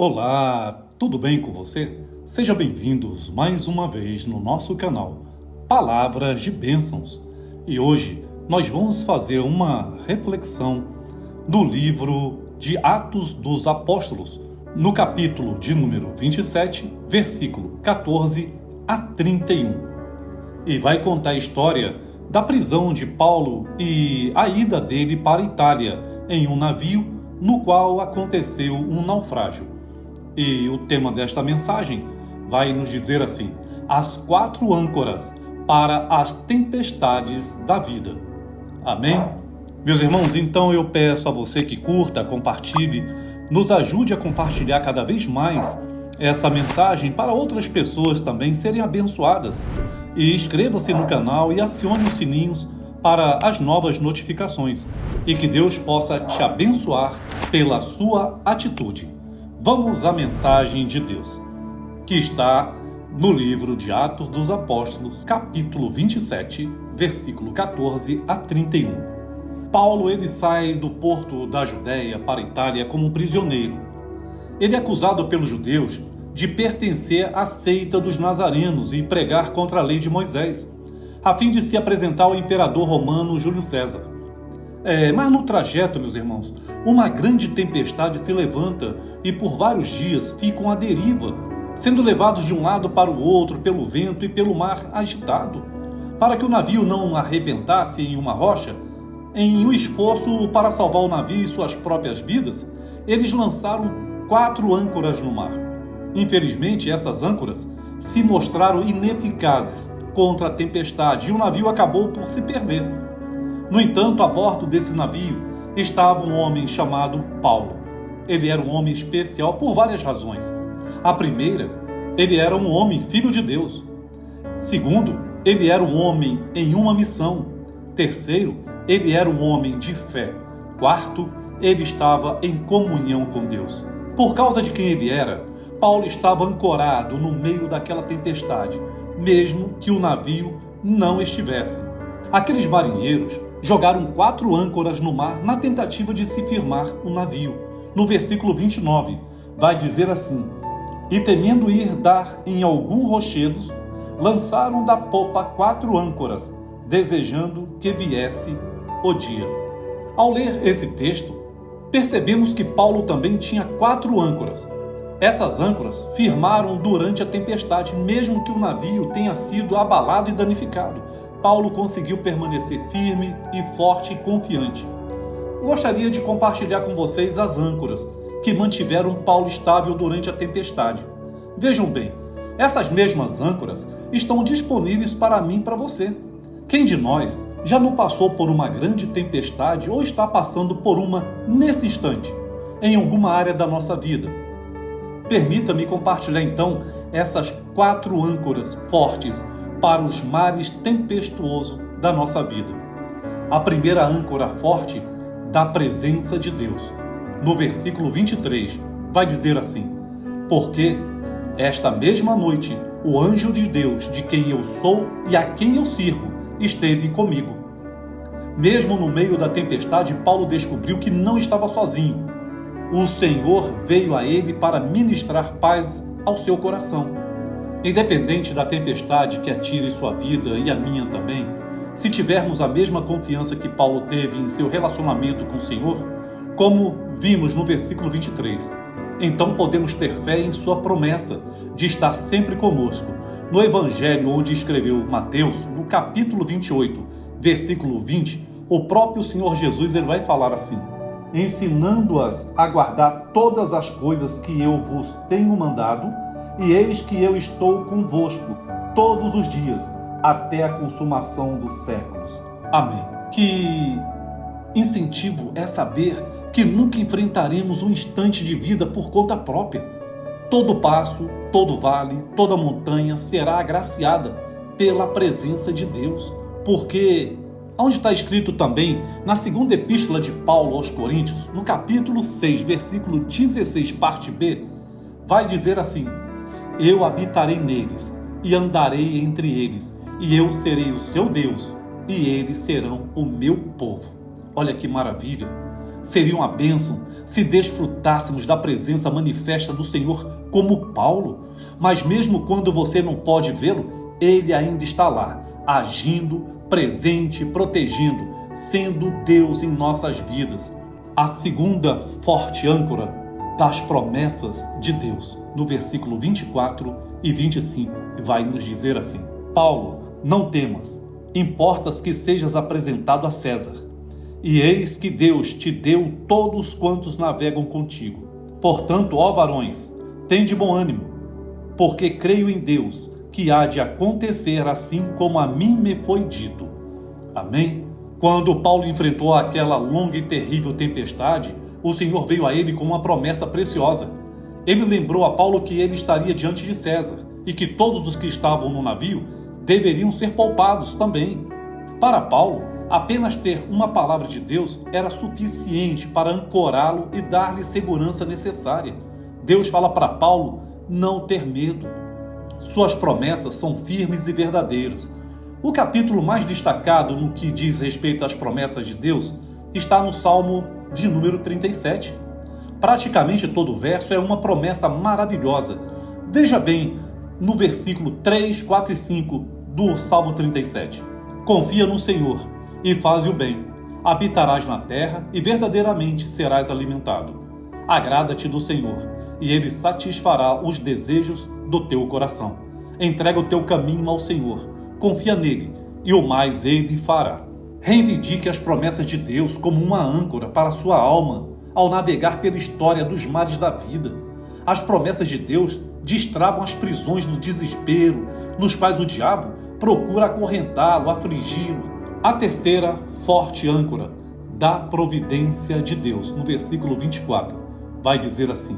Olá, tudo bem com você? Sejam bem-vindos mais uma vez no nosso canal Palavras de Bênçãos. E hoje nós vamos fazer uma reflexão no livro de Atos dos Apóstolos, no capítulo de número 27, versículo 14 a 31. E vai contar a história da prisão de Paulo e a ida dele para a Itália em um navio no qual aconteceu um naufrágio. E o tema desta mensagem vai nos dizer assim: as 4 âncoras para as tempestades da vida. Amém? Meus irmãos, então eu peço a você que curta, compartilhe, nos ajude a compartilhar cada vez mais essa mensagem para outras pessoas também serem abençoadas. E inscreva-se no canal e acione os sininhos para as novas notificações. E que Deus possa te abençoar pela sua atitude. Vamos à mensagem de Deus, que está no livro de Atos dos Apóstolos, capítulo 27, versículo 14 a 31. Paulo ele sai do porto da Judéia para a Itália como prisioneiro. Ele é acusado pelos judeus de pertencer à seita dos nazarenos e pregar contra a lei de Moisés, a fim de se apresentar ao imperador romano Júlio César. Mas no trajeto, meus irmãos, uma grande tempestade se levanta e por vários dias ficam à deriva, sendo levados de um lado para o outro pelo vento e pelo mar agitado. Para que o navio não arrebentasse em uma rocha, em um esforço para salvar o navio e suas próprias vidas, eles lançaram 4 âncoras no mar. Infelizmente, essas âncoras se mostraram ineficazes contra a tempestade e o navio acabou por se perder. No entanto, a bordo desse navio estava um homem chamado Paulo. Ele era um homem especial por várias razões. A primeira, ele era um homem filho de Deus. Segundo, ele era um homem em uma missão. Terceiro, ele era um homem de fé. Quarto, ele estava em comunhão com Deus. Por causa de quem ele era, Paulo estava ancorado no meio daquela tempestade, mesmo que o navio não estivesse. Aqueles marinheiros jogaram 4 âncoras no mar na tentativa de se firmar o navio. No versículo 29, vai dizer assim: e temendo ir dar em algum rochedos, lançaram da popa 4 âncoras, desejando que viesse o dia. Ao ler esse texto, percebemos que Paulo também tinha 4 âncoras. Essas âncoras firmaram durante a tempestade, mesmo que o navio tenha sido abalado e danificado. Paulo conseguiu permanecer firme e forte e confiante. Gostaria de compartilhar com vocês as âncoras que mantiveram Paulo estável durante a tempestade. Vejam bem, essas mesmas âncoras estão disponíveis para mim e para você. Quem de nós já não passou por uma grande tempestade ou está passando por uma nesse instante, em alguma área da nossa vida? Permita-me compartilhar então essas 4 âncoras fortes para os mares tempestuosos da nossa vida. A primeira âncora forte da presença de Deus. No versículo 23, vai dizer assim: porque esta mesma noite o anjo de Deus, de quem eu sou e a quem eu sirvo, esteve comigo. Mesmo no meio da tempestade, Paulo descobriu que não estava sozinho. O Senhor veio a ele para ministrar paz ao seu coração. Independente da tempestade que atire sua vida e a minha também, se tivermos a mesma confiança que Paulo teve em seu relacionamento com o Senhor, como vimos no versículo 23, então podemos ter fé em sua promessa de estar sempre conosco. No Evangelho onde escreveu Mateus, no capítulo 28, versículo 20, o próprio Senhor Jesus ele vai falar assim: ensinando-as a guardar todas as coisas que eu vos tenho mandado, e eis que eu estou convosco todos os dias, até a consumação dos séculos. Amém. Que incentivo é saber que nunca enfrentaremos um instante de vida por conta própria. Todo passo, todo vale, toda montanha será agraciada pela presença de Deus. Porque, onde está escrito também, na segunda epístola de Paulo aos Coríntios, no capítulo 6, versículo 16, parte B, vai dizer assim: eu habitarei neles e andarei entre eles, e eu serei o seu Deus, e eles serão o meu povo. Olha que maravilha! Seria uma bênção se desfrutássemos da presença manifesta do Senhor como Paulo, mas mesmo quando você não pode vê-lo, ele ainda está lá, agindo, presente, protegendo, sendo Deus em nossas vidas. A segunda forte âncora das promessas de Deus, no versículo 24 e 25, vai nos dizer assim: Paulo, não temas, importas que sejas apresentado a César. E eis que Deus te deu todos quantos navegam contigo. Portanto, ó varões, tende bom ânimo, porque creio em Deus, que há de acontecer assim como a mim me foi dito. Amém? Quando Paulo enfrentou aquela longa e terrível tempestade, o Senhor veio a ele com uma promessa preciosa. Ele lembrou a Paulo que ele estaria diante de César e que todos os que estavam no navio deveriam ser poupados também. Para Paulo, apenas ter uma palavra de Deus era suficiente para ancorá-lo e dar-lhe segurança necessária. Deus fala para Paulo não ter medo. Suas promessas são firmes e verdadeiras. O capítulo mais destacado no que diz respeito às promessas de Deus está no Salmo de número 37. Praticamente todo o verso é uma promessa maravilhosa. Veja bem no versículo 3, 4 e 5 do Salmo 37. Confia no Senhor e faze o bem. Habitarás na terra e verdadeiramente serás alimentado. Agrada-te do Senhor, e Ele satisfará os desejos do teu coração. Entrega o teu caminho ao Senhor, confia nele, e o mais Ele fará. Reivindique as promessas de Deus como uma âncora para a sua alma ao navegar pela história dos mares da vida. As promessas de Deus destravam as prisões do desespero, nos quais o diabo procura acorrentá-lo, afligi-lo. A terceira forte âncora da providência de Deus, no versículo 24, vai dizer assim: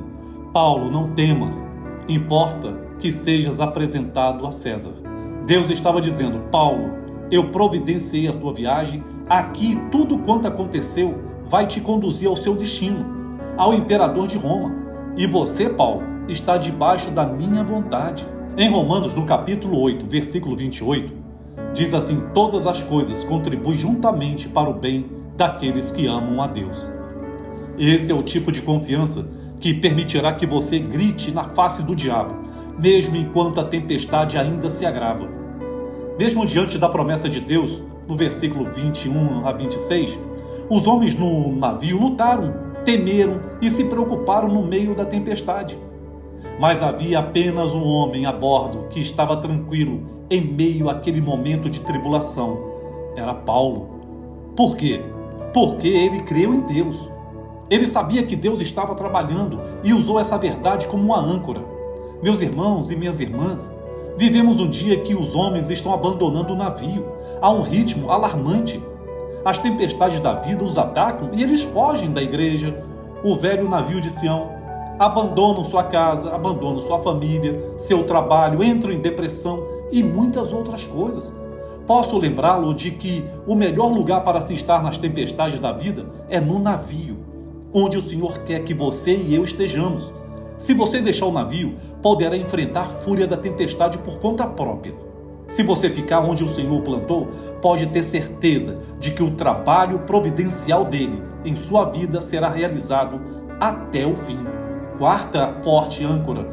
Paulo, não temas, importa que sejas apresentado a César. Deus estava dizendo: Paulo, eu providenciei a tua viagem, aqui tudo quanto aconteceu vai te conduzir ao seu destino, ao imperador de Roma. E você, Paulo, está debaixo da minha vontade. Em Romanos, no capítulo 8, versículo 28, diz assim: todas as coisas contribuem juntamente para o bem daqueles que amam a Deus. Esse é o tipo de confiança que permitirá que você grite na face do diabo, mesmo enquanto a tempestade ainda se agrava. Mesmo diante da promessa de Deus, no versículo 21 a 26, os homens no navio lutaram, temeram e se preocuparam no meio da tempestade. Mas havia apenas um homem a bordo que estava tranquilo em meio àquele momento de tribulação. Era Paulo. Por quê? Porque ele creu em Deus. Ele sabia que Deus estava trabalhando e usou essa verdade como uma âncora. Meus irmãos e minhas irmãs, vivemos um dia que os homens estão abandonando o navio a um ritmo alarmante. As tempestades da vida os atacam e eles fogem da igreja, o velho navio de Sião. Abandonam sua casa, abandonam sua família, seu trabalho, entram em depressão e muitas outras coisas. Posso lembrá-lo de que o melhor lugar para se estar nas tempestades da vida é no navio, onde o Senhor quer que você e eu estejamos. Se você deixar o navio, poderá enfrentar a fúria da tempestade por conta própria. Se você ficar onde o Senhor plantou, pode ter certeza de que o trabalho providencial dele em sua vida será realizado até o fim. Quarta forte âncora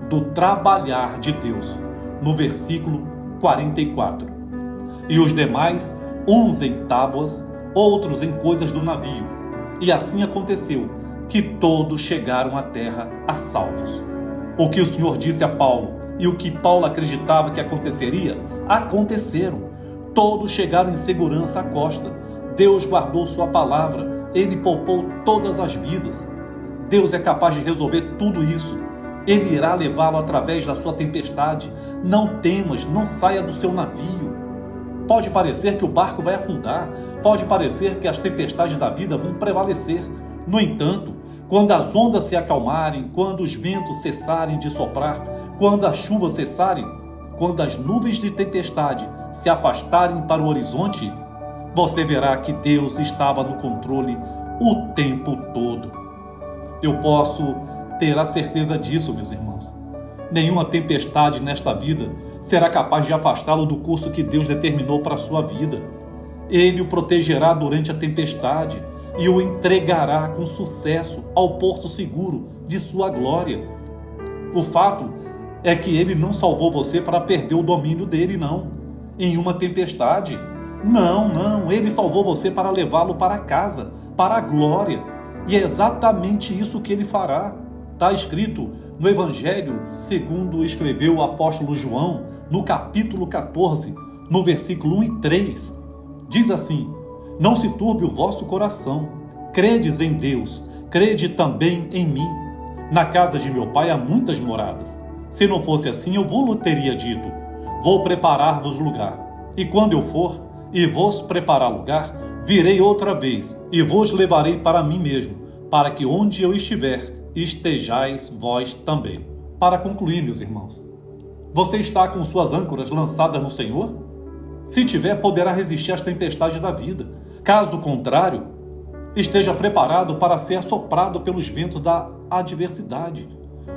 do trabalhar de Deus, no versículo 44. E os demais, uns em tábuas, outros em coisas do navio. E assim aconteceu, que todos chegaram à terra a salvos. O que o Senhor disse a Paulo e o que Paulo acreditava que aconteceria, aconteceram. Todos chegaram em segurança à costa. Deus guardou sua palavra, Ele poupou todas as vidas. Deus é capaz de resolver tudo isso. Ele irá levá-lo através da sua tempestade. Não temas, não saia do seu navio. Pode parecer que o barco vai afundar, pode parecer que as tempestades da vida vão prevalecer. No entanto, quando as ondas se acalmarem, quando os ventos cessarem de soprar, quando as chuvas cessarem, quando as nuvens de tempestade se afastarem para o horizonte, você verá que Deus estava no controle o tempo todo. Eu posso ter a certeza disso, meus irmãos. Nenhuma tempestade nesta vida será capaz de afastá-lo do curso que Deus determinou para a sua vida. Ele o protegerá durante a tempestade, e o entregará com sucesso ao porto seguro de sua glória. O fato é que ele não salvou você para perder o domínio dele, não. Em uma tempestade. Não. Ele salvou você para levá-lo para casa, para a glória. E é exatamente isso que ele fará. Está escrito no Evangelho segundo escreveu o apóstolo João, no capítulo 14, no versículo 1 e 3. Diz assim: não se turbe o vosso coração. Credes em Deus, crede também em mim. Na casa de meu pai há muitas moradas. Se não fosse assim, eu vou-lhe teria dito: vou preparar-vos lugar. E quando eu for e vos preparar lugar, virei outra vez e vos levarei para mim mesmo, para que onde eu estiver, estejais vós também. Para concluir, meus irmãos, você está com suas âncoras lançadas no Senhor? Se tiver, poderá resistir às tempestades da vida. Caso contrário, esteja preparado para ser assoprado pelos ventos da adversidade.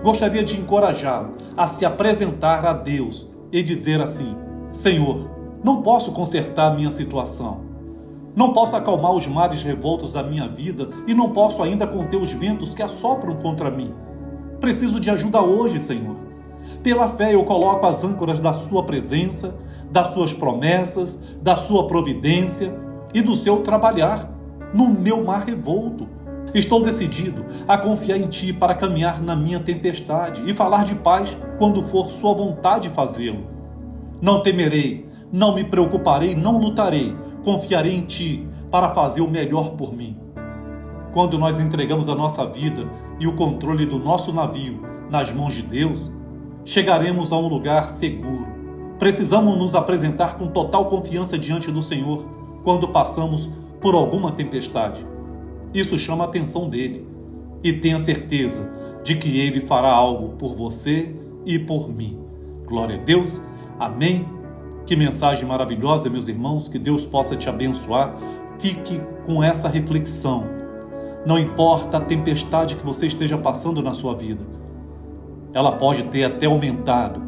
Gostaria de encorajá-lo a se apresentar a Deus e dizer assim: Senhor, não posso consertar minha situação. Não posso acalmar os mares revoltos da minha vida e não posso ainda conter os ventos que assopram contra mim. Preciso de ajuda hoje, Senhor. Pela fé eu coloco as âncoras da sua presença, das suas promessas, da sua providência e do seu trabalhar no meu mar revolto. Estou decidido a confiar em Ti para caminhar na minha tempestade e falar de paz quando for Sua vontade fazê-lo. Não temerei, não me preocuparei, não lutarei. Confiarei em Ti para fazer o melhor por mim. Quando nós entregamos a nossa vida e o controle do nosso navio nas mãos de Deus, chegaremos a um lugar seguro. Precisamos nos apresentar com total confiança diante do Senhor quando passamos por alguma tempestade. Isso chama a atenção dele. E tenha certeza de que ele fará algo por você e por mim. Glória a Deus. Amém. Que mensagem maravilhosa, meus irmãos. Que Deus possa te abençoar. Fique com essa reflexão. Não importa a tempestade que você esteja passando na sua vida. Ela pode ter até aumentado.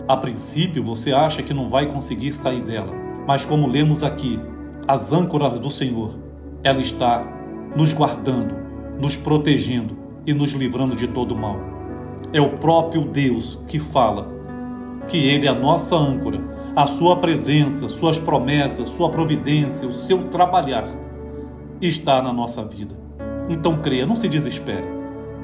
A princípio, você acha que não vai conseguir sair dela. Mas como lemos aqui, as âncoras do Senhor, ela está nos guardando, nos protegendo e nos livrando de todo mal. É o próprio Deus que fala que Ele é a nossa âncora, a sua presença, suas promessas, sua providência, o seu trabalhar está na nossa vida. Então creia, não se desespere,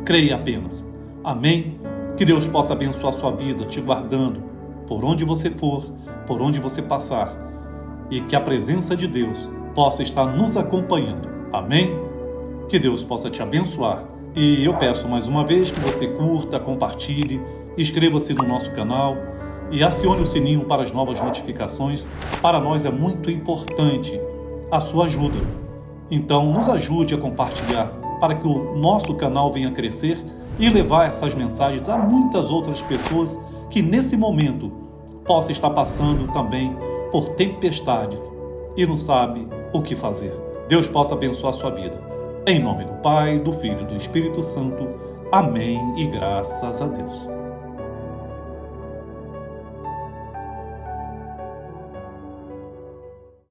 creia apenas. Amém? Que Deus possa abençoar a sua vida, te guardando por onde você for, por onde você passar, e que a presença de Deus possa estar nos acompanhando. Amém? Que Deus possa te abençoar. E eu peço mais uma vez que você curta, compartilhe, inscreva-se no nosso canal e acione o sininho para as novas notificações. Para nós é muito importante a sua ajuda. Então nos ajude a compartilhar para que o nosso canal venha crescer e levar essas mensagens a muitas outras pessoas que nesse momento possam estar passando também por tempestades e não sabe o que fazer. Deus possa abençoar a sua vida. Em nome do Pai, do Filho e do Espírito Santo. Amém e graças a Deus.